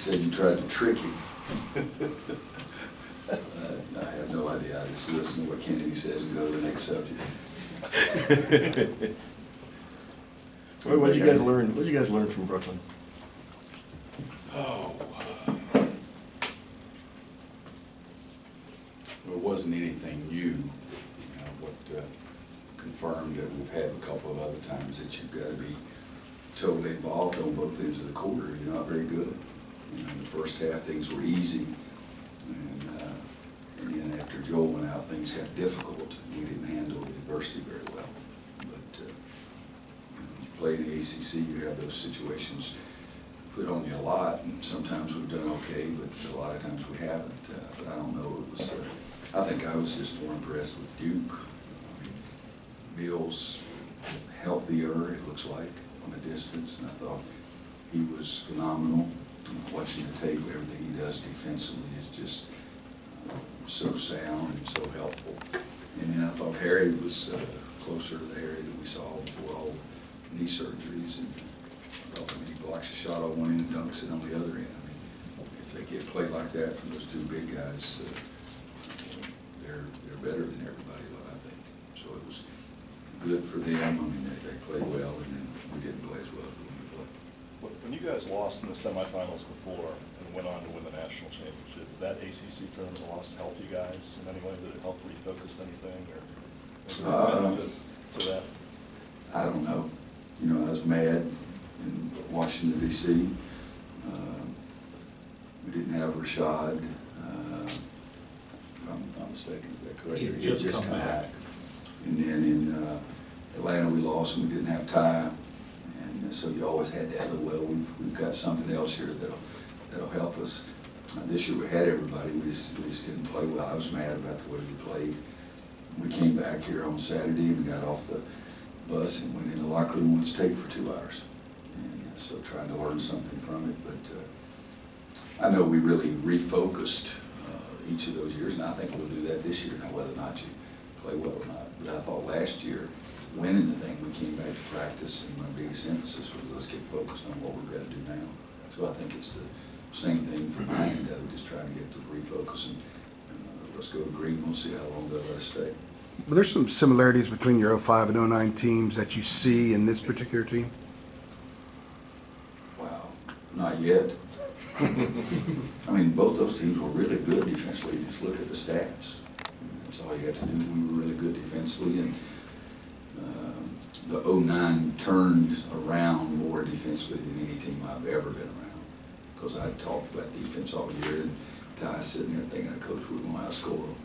said you tried to trick him. I have no idea. I just listen to what Kennedy says and go to the next subject. What did you guys learn? What did you guys learn from Brooklyn? Oh. Well, it wasn't anything new. You know, what confirmed that we've had a couple of other times that you've got to be totally involved on both ends of the quarter. You're not very good. You know, in the first half, things were easy. And then after Joel went out, things got difficult. We didn't handle the adversity very well. But you know, you play in the ACC, you have those situations put on you a lot, and sometimes we've done okay, but a lot of times we haven't. But I don't know, it was, I think I was just more impressed with Duke. I mean, Bill's healthier, it looks like, from a distance, and I thought he was phenomenal. Watching the tape, everything he does defensively is just so sound and so helpful. And then I thought Harry was closer to the Harry that we saw before all knee surgeries. And I thought when he blocks a shot on one end and dunks it on the other end. I mean, if they get played like that from those two big guys, they're better than everybody, I think. So it was good for them. I mean, they played well, and then we didn't play as well as we played. When you guys lost in the semifinals before and went on to win the national championship, did that ACC tournament loss help you guys in any way? Did it help refocus anything, or benefit to that? I don't know. You know, I was mad in Washington, D.C. We didn't have Rashad. If I'm not mistaken, is that correct? He had just come back. And then in Atlanta, we lost and we didn't have Ty. And so you always had to have, well, we've got something else here that'll help us. This year we had everybody, we just didn't play well. I was mad about the way we played. We came back here on Saturday and we got off the bus and went in the locker room and watched tape for 2 hours. And so trying to learn something from it, but I know we really refocused each of those years, and I think we'll do that this year. Now, whether or not you play well or not, but I thought last year, winning the thing, we came back to practice, and my biggest emphasis was let's get focused on what we've got to do now. So I think it's the same thing from my end of it, just trying to get to refocus and let's go to Greenville, see how long they'll let us stay. But there's some similarities between your 05 and 09 teams that you see in this particular team? Wow, not yet. I mean, both those teams were really good defensively. Just look at the stats. That's all you have to do. We were really good defensively, and the 09 turned around more defensively than any team I've ever been around. Because I talked about defense all year, and Ty's sitting there thinking, Coach, we're going to outscore them.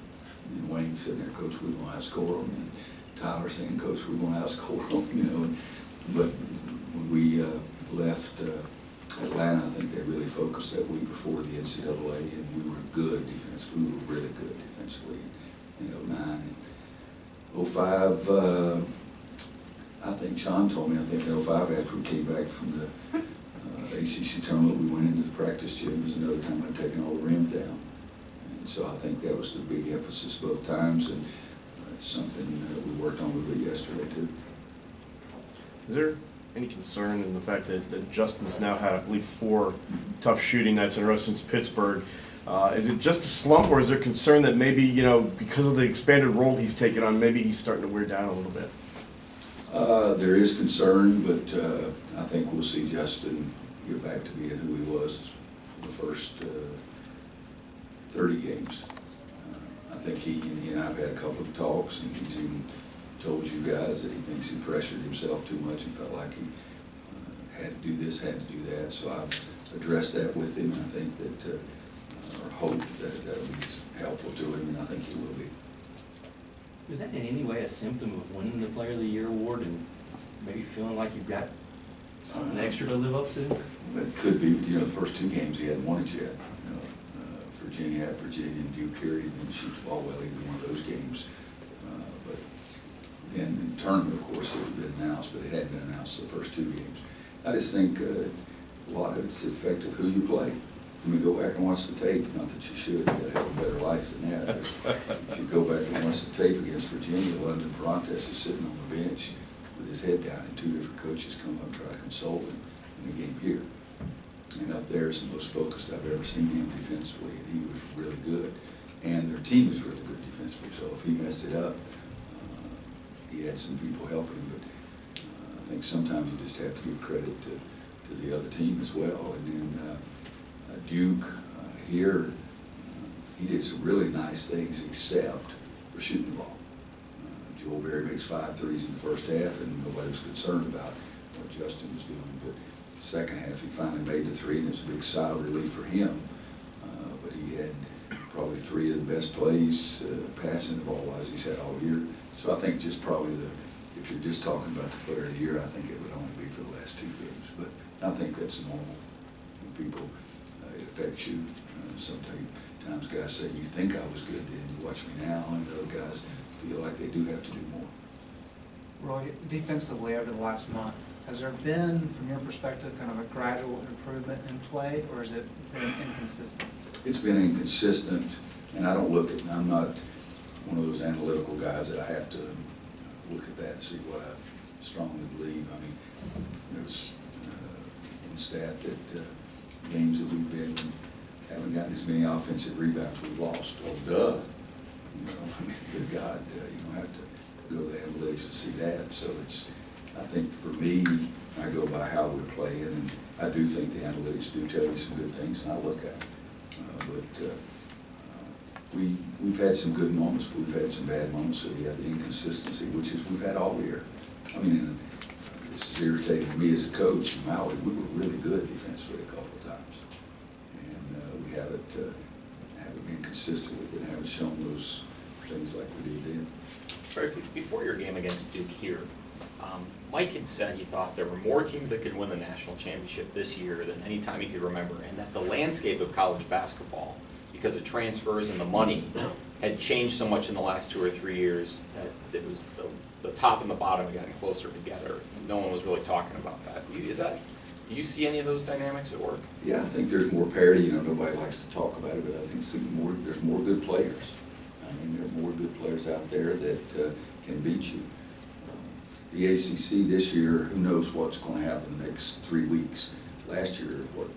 And Wayne's sitting there, Coach, we're going to outscore them. And Tyler saying, Coach, we're going to outscore them, you know. But when we left Atlanta, I think they really focused that week before the NCAA, and we were good defensively. We were really good defensively in 09. And 05, I think Sean told me, I think in 05 after we came back from the ACC tournament, we went into the practice gym. It was another time I'd taken all the rims down. And so I think that was the big emphasis both times, and something that we worked on a little bit yesterday too. Is there any concern in the fact that Justin's now had, I believe, 4 tough shooting nights in a row since Pittsburgh? Is it just a slump, or is there concern that maybe, you know, because of the expanded role he's taken on, maybe he's starting to wear down a little bit? There is concern, but I think we'll see Justin get back to being who he was for the first 30 games. I think he and I have had a couple of talks, and he's even told you guys that he thinks he pressured himself too much and felt like he had to do this, had to do that. So I've addressed that with him, and I think that, or hope that that'll be helpful to him, and I think he will be. Is that in any way a symptom of winning the Player of the Year award and maybe feeling like you've got something extra to live up to? It could be. You know, the first 2 games he hadn't won it yet. You know, Virginia at Virginia and Duke period, and didn't shoot the ball well either one of those games. But then in the tournament, of course, it had been announced, but it hadn't been announced the first 2 games. I just think a lot of it's the effect of who you play. When we go back and watch the tape, not that you should, you gotta have a better life than that. If you go back and watch the tape against Virginia, London Brontes is sitting on the bench with his head down, and 2 different coaches come up and try to console him in the game here. And went up there is the most focused I've ever seen him defensively, and he was really good. And their team was really good defensively, so if he messed it up, he had some people helping him, but I think sometimes you just have to give credit to the other team as well. And then Duke here, he did some really nice things except for shooting the ball. Joel Berry makes 5 threes in the first half, and nobody was concerned about what Justin was doing. But the second half, he finally made the 3, and it was a big sigh of relief for him. But he had probably 3 of the best plays passing the ball as he's had all year. So I think just probably if you're just talking about the player of the year, I think it would only be for the last 2 games. But I think that's normal. When people, it affects you. Sometimes guys say, you think I was good then, you watch me now, and the other guys feel like they do have to do more. Roy, defensively over the last month, has there been, from your perspective, kind of a gradual improvement in play, or has it been inconsistent? It's been inconsistent, and I don't look at, I'm not one of those analytical guys that I have to look at that and see what I strongly believe. I mean, there's one stat that games that we've been, haven't gotten as many offensive rebounds, we've lost. Well, duh. You know, I mean, good God, you don't have to go to the analytics to see that. So it's, I think for me, I go by how we're playing, and I do think the analytics do tell you some good things, and I look at them. We've had some good moments, but we've had some bad moments. So we have the inconsistency, which is we've had all year. I mean, this is irritating to me as a coach. Wow, we were really good defensively a couple of times, and we haven't been consistent with it. Haven't shown those things like we did then. Troy, before your game against Duke here, Mike had said he thought there were more teams that could win the national championship this year than any time he could remember, and that the landscape of college basketball, because of transfers and the money, had changed so much in the last 2 or 3 years that it was the top and the bottom had gotten closer together. No one was really talking about that. Do you see any of those dynamics at work? Yeah, I think there's more parity. You know, nobody likes to talk about it, but I think there's more good players. I mean, there are more good players out there that can beat you. The ACC this year, who knows what's going to happen the next 3 weeks. Last year, what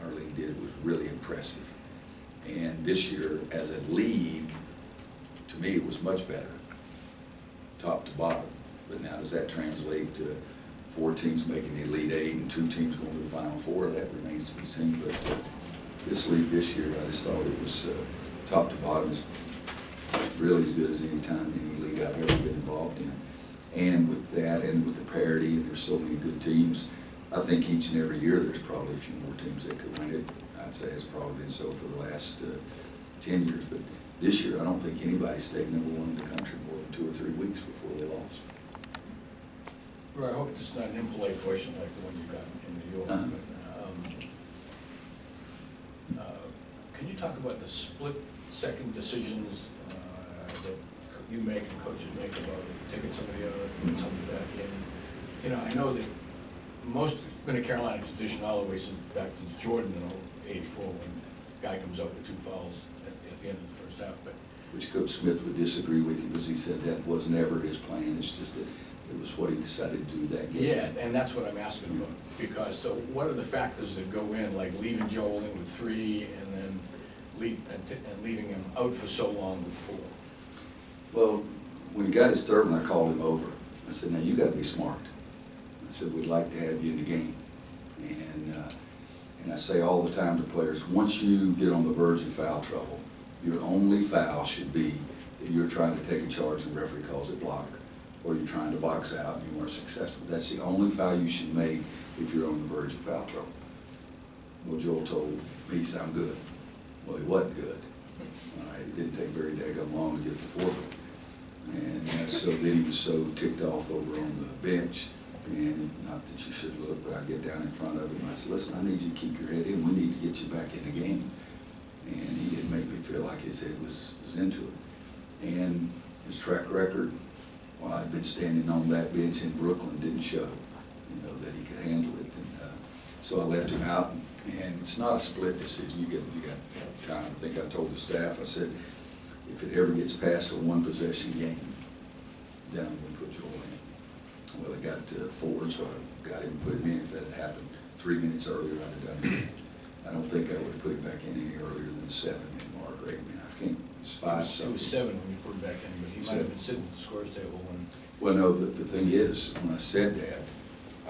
our league did was really impressive. And this year, as a league, to me, it was much better, top to bottom. But now does that translate to 4 teams making the Elite 8 and 2 teams going to the Final 4? That remains to be seen. But this league this year, I just thought it was top to bottom is really as good as any league I've ever been involved in. And with that, and with the parity, and there's so many good teams, I think each and every year there's probably a few more teams that could win it. I'd say it's probably been so for the last 10 years. But this year, I don't think anybody stayed number 1 in the country more than 2 or 3 weeks before they lost. Well, I hope it's not an impolite question like the one you got in New York. But, can you talk about the split-second decisions that you make and coaches make about taking somebody out and putting somebody back in? You know, I know that most been a Carolina tradition all the way back since Jordan in '84 when a guy comes up with 2 fouls at the end of the first half. But which Coach Smith would disagree with you because he said that was never his plan. It's just that it was what he decided to do that game. yeah, and that's what I'm asking about. Because so what are the factors that go in, like leaving Joel in with 3 and then leaving him out for so long with 4? Well, when he got his 3rd one, I called him over. I said, now you got to be smart. I said, we'd like to have you in the game. And I say all the time to players, once you get on the verge of foul trouble, your only foul should be that you're trying to take a charge and the referee calls it block, or you're trying to box out and you weren't successful. That's the only foul you should make if you're on the verge of foul trouble. Well, Joel told me, he said, I'm good. Well, he wasn't good. All right, it didn't take very daggone long to get the 4th one. And so then he was so ticked off over on the bench. And not that you should look, but I get down in front of him and I said, listen, I need you to keep your head in. We need to get you back in the game. And he didn't make me feel like his head was into it. And his track record, while I'd been standing on that bench in Brooklyn, didn't show, you know, that he could handle it. And so I left him out. And it's not a split decision. You got time. I think I told the staff, I said, if it ever gets past a 1-possession game, then I'm going to put Joel in. Well, it got to 4, so I got him and put him in. If that had happened 3 minutes earlier, I'd have done it. I don't think I would have put him back in any earlier than 7 mark, right? I mean, I can't, it's 5 It something. was 7 when you put him back in, but he might have been sitting at the scores table when. Well, no, the thing is, when I said that,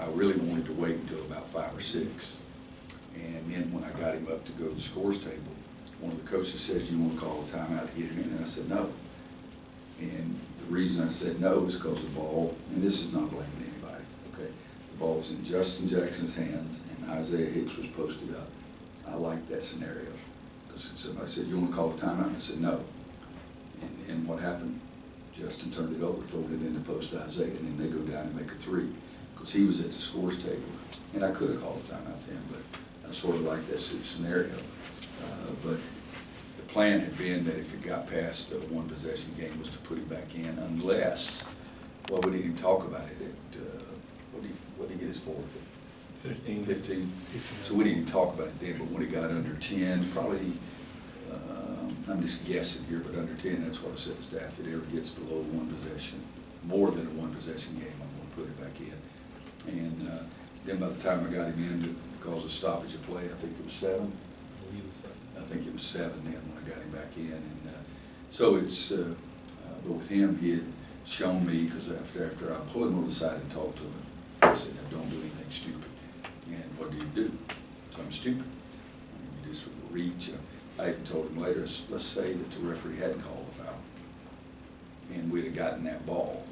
I really wanted to wait until about 5 or 6. And then when I got him up to go to the scores table, one of the coaches says, "Do you want to call a timeout to get him in?" And I said, "No." And the reason I said no is because the ball, and this is not blaming anybody, okay? The ball was in Justin Jackson's hands and Isaiah Hicks was posted up. I liked that scenario. Because somebody said, "You want to call a timeout?" And I said, "No." And what happened? Justin turned it over, thrown it into post Isaiah, and then they go down and make a 3. Because he was at the scores table. And I could have called a timeout then, but I sort of like that scenario. But the plan had been that if it got past the 1 possession game was to put him back in, unless, well, we didn't even talk about it at, what did he get his forfeit? 15. 15. So we didn't even talk about it then, but when it got under 10, probably, I'm just guessing here, but under 10, that's what I said to staff, if it ever gets below 1 possession, more than a 1 possession game, I'm going to put it back in. And then by the time I got him in to cause a stoppage of play, I think it was 7. I think it was 7 then when I got him back in. And so it's, but with him, he had shown me, because after I pulled him over the side and talked to him, I said, "Now, don't do anything stupid." And what do you do? Something stupid. I mean, you just reach. I even told him later, let's say that the referee hadn't called a foul, and we'd have gotten that ball.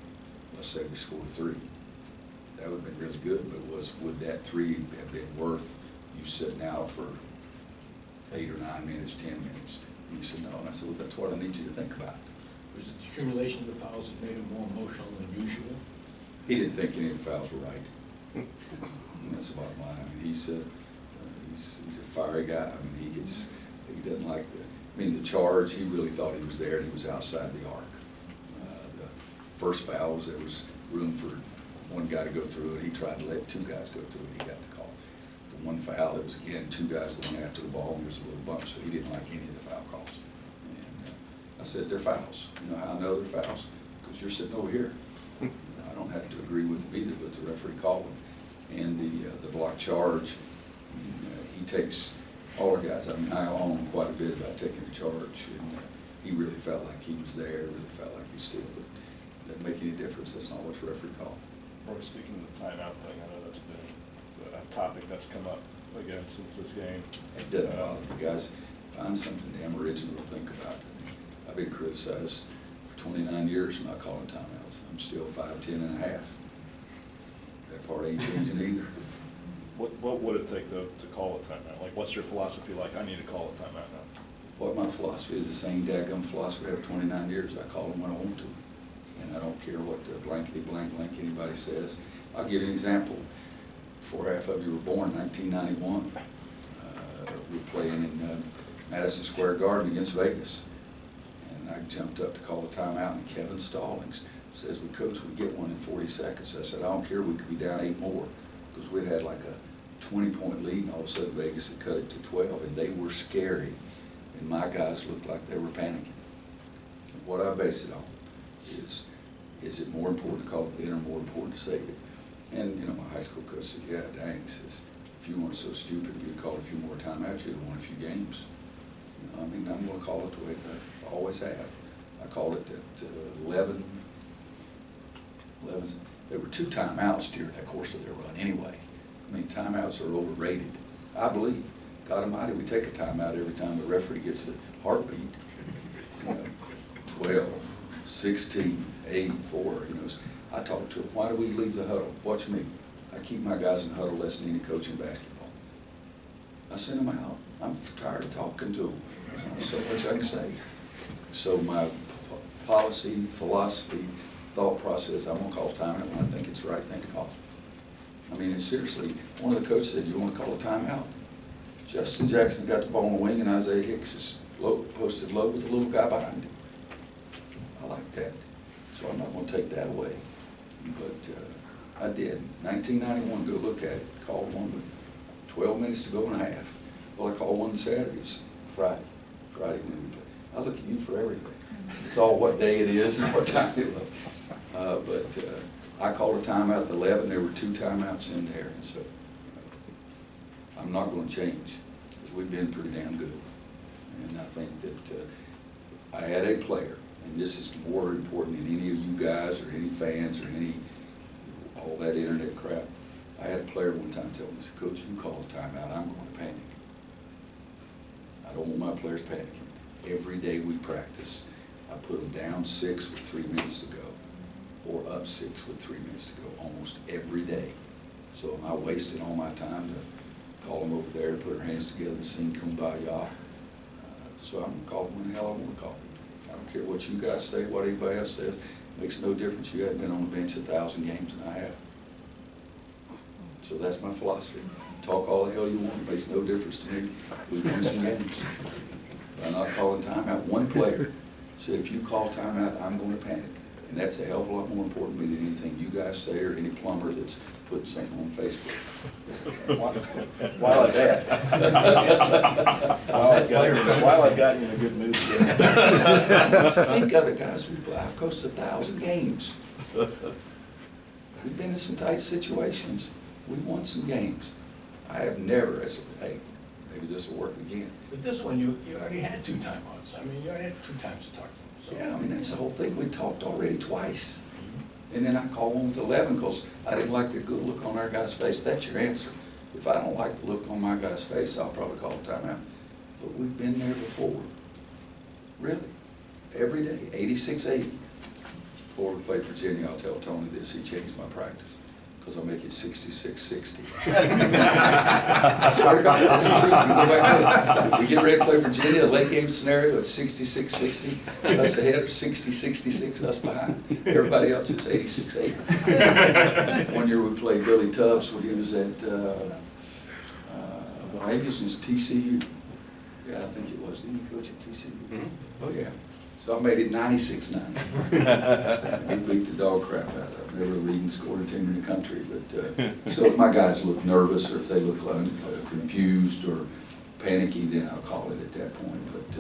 Let's say we scored 3. That would have been really good, but would that 3 have been worth you sitting out for 8 or 9 minutes, 10 minutes? And he said, "No." And I said, "Well, that's what I need you to think about." Was it the accumulation of the fouls that made him more emotional than usual? He didn't think any of the fouls were right. And that's the bottom line. I mean, he's a fiery guy. I mean, he doesn't like the charge, he really thought he was there and he was outside the arc. The first foul was, there was room for 1 guy to go through it. He tried to let 2 guys go through it. He got the call. The 1 foul, it was again 2 guys going after the ball, and there was a little bump, so he didn't like any of the foul calls. And I said, "They're fouls." You know how I know they're fouls? Because you're sitting over here. I don't have to agree with them either, but the referee called them. And the block charge, he takes all our guys. I mean, I own him quite a bit about taking a charge, and he really felt like he was there, really felt like he stood, but it doesn't make any difference. That's not what the referee called. Roy, speaking of the timeout thing, I know that's been a topic that's come up again since this game. It doesn't bother me, guys. Find something damn original to think about. I've been criticized for 29 years for not calling timeouts. I'm still 5'10" and a half. That part ain't changing either. What would it take to call a timeout? Like, what's your philosophy like? I need to call a timeout now. What my philosophy is, the same daggum philosophy I have 29 years. I call them when I want to. And I don't care what the blankety blank anybody says. I'll give you an example. Before half of you were born, 1991, we were playing in Madison Square Garden against Vegas. And I jumped up to call a timeout, and Kevin Stallings says, "Well, Coach, we get 1 in 40 seconds. I said, "I don't care, we could be down 8 more. Because we'd had like a 20-point lead, and all of a sudden Vegas had cut it to 12, and they were scary. And my guys looked like they were panicking. And what I base it on is it more important to call it then or more important to save it? And, you know, my high school coach said, "Yeah, dang," he says, "if you weren't so stupid, you'd call a few more timeouts, you'd have won a few games." You know, I mean, I'm going to call it the way I always have. I called it at 11. There were 2 timeouts during that course of their run anyway. I mean, timeouts are overrated. I believe, God Almighty, we take a timeout every time the referee gets a heartbeat. You know, 12, 16, 8, 4. You know, I talk to them. Why do we leave the huddle? Watch me. I keep my guys in the huddle less than any coach in basketball. I send them out. I'm tired of talking to them. There's so much I can say. So my policy, philosophy, thought process, I'm going to call timeout when I think it's the right thing to call. I mean, it's seriously, one of the coaches said, "You want to call a timeout?" Justin Jackson got the ball on the wing, and Isaiah Hicks is posted low with the little guy behind him. I like that. So I'm not going to take that away. But I did. 1991, go look at it. Called one with 12 minutes to go and a half. Well, I called one Saturday. It's Friday when we play. I look at you for everything. It's all what day it is and what time it was. But I called a timeout at 11. There were 2 timeouts in there. And so I'm not going to change. because we've been pretty damn good. And I think that I had a player, and this is more important than any of you guys or any fans or any, all that internet crap. I had a player one time tell me, he said, Coach, if you call a timeout, I'm going to panic. I don't want my players panicking. Every day we practice, I put them down 6 with 3 minutes to go, or up 6 with 3 minutes to go, almost every day. So am I wasting all my time to call them over there, put our hands together and sing Kumbaya? So I'm going to call them when the hell I want to call them. I don't care what you guys say, what anybody else says. Makes no difference. You haven't been on the bench 1,000 games, and I have. So that's my philosophy. Talk all the hell you want. It makes no difference to me. We win some games. I'm not calling timeout. One player said, if you call timeout, I'm going to panic. And that's a hell of a lot more important to me than anything you guys say or any plumber that's putting something on Facebook. While I've got you in a good mood. Let's think of it, guys. I've coached 1,000 games. We've been in some tight situations. We've won some games. I have never, hey, maybe this will work again. But this one, you already had 2 timeouts. I mean, you already had 2 times to talk to them. So. Yeah, I mean, that's the whole thing. We talked already twice. And then I called one with 11 because I didn't like the good look on our guy's face. That's your answer. If I don't like the look on my guy's face, I'll probably call a timeout. But we've been there before. Really. Every day. 86-80. Before we played Virginia, I'll tell Tony this. He changed my practice because I'll make it 66-60. I swear to God, that's the truth. You go back to it. If we get ready to play Virginia, a late game scenario, it's 66-60. Us ahead or 60-66, us behind. Everybody else is 86-8. One year we played Billy Tubbs when he was at, maybe it was TCU. Yeah, I think it was. Didn't you coach at TCU? Mm-hmm. Oh, yeah. So I made it 96-9. We beat the dog crap out of them. They were the leading scoring team in the country. But so if my guys look nervous or if they look confused or panicky, then I'll call it at that point. But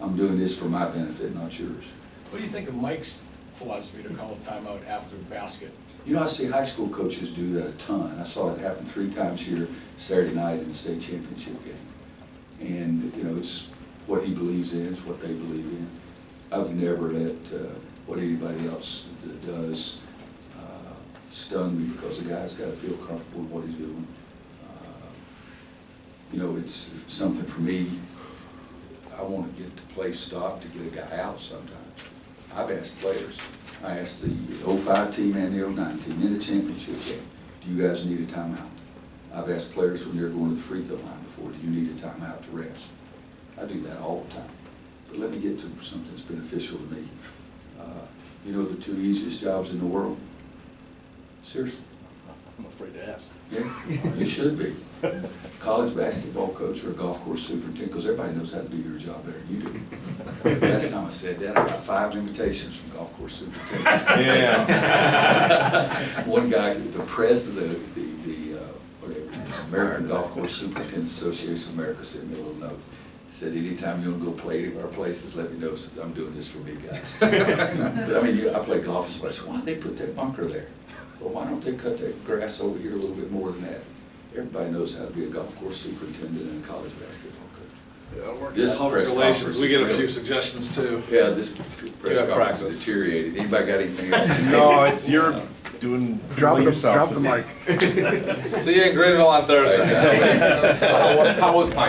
I'm doing this for my benefit, not yours. What do you think of Mike's philosophy to call a timeout after basket? You know, I see high school coaches do that a ton. I saw it happen 3 times here Saturday night in the state championship game. And, you know, it's what he believes in, it's what they believe in. I've never let what anybody else does stun me because the guy's got to feel comfortable with what he's doing. You know, it's something for me. I want to get the play stopped to get a guy out sometimes. I've asked players. I asked the 05 team and the 09 team in the championship game, do you guys need a timeout? I've asked players when they're going to the free throw line before, do you need a timeout to rest? I do that all the time. But let me get to something that's beneficial to me. You know the 2 easiest jobs in the world? Seriously. I'm afraid to ask. Yeah, you should be. College basketball coach or a golf course superintendent, because everybody knows how to do your job better than you do. Last time I said that, I got 5 invitations from golf course superintendent. Yeah. One guy, the president, whatever, American Golf Course Superintendents Association of America sent me a little note. Said, anytime you want to go play any of our places, let me know. So I'm doing this for me, guys. But I mean, I play golf, so I said, why don't they put that bunker there? Well, why don't they cut that grass over here a little bit more than that? Everybody knows how to be a golf course superintendent and a college basketball coach. Yeah, it'll work. This Public press relations, conference we get a is few really- suggestions too. Yeah, this press got conference practice. deteriorated. Anybody got anything else? No, it's you're doing Drop yourself. the mic. See you in Greenville on Thursday. How was my